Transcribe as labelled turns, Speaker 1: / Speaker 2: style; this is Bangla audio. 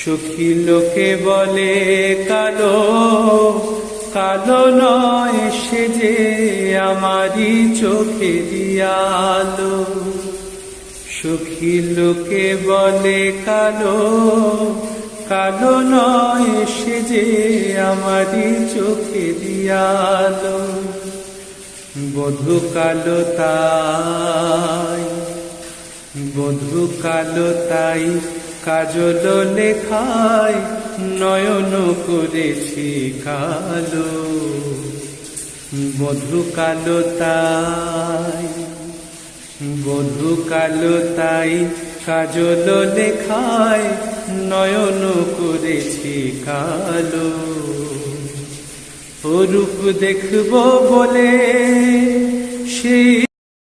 Speaker 1: সুখী লোকে বলে কালো, কালো নয় সে যে আমারই চোখে দিয়ালো। সুখী লোকে বলে কালো, কালো নয় সে যে আমারই চোখে দিয়ালো। বধূ কালো তাই, বধূ কালো তাই কাজল লেখায় নয়ন করেছি কালো। বধূ কালো তাই, বধূ কালো তাই কাজল লেখায় নয়ন করেছি কালো। ও রূপ দেখবো বলে সেই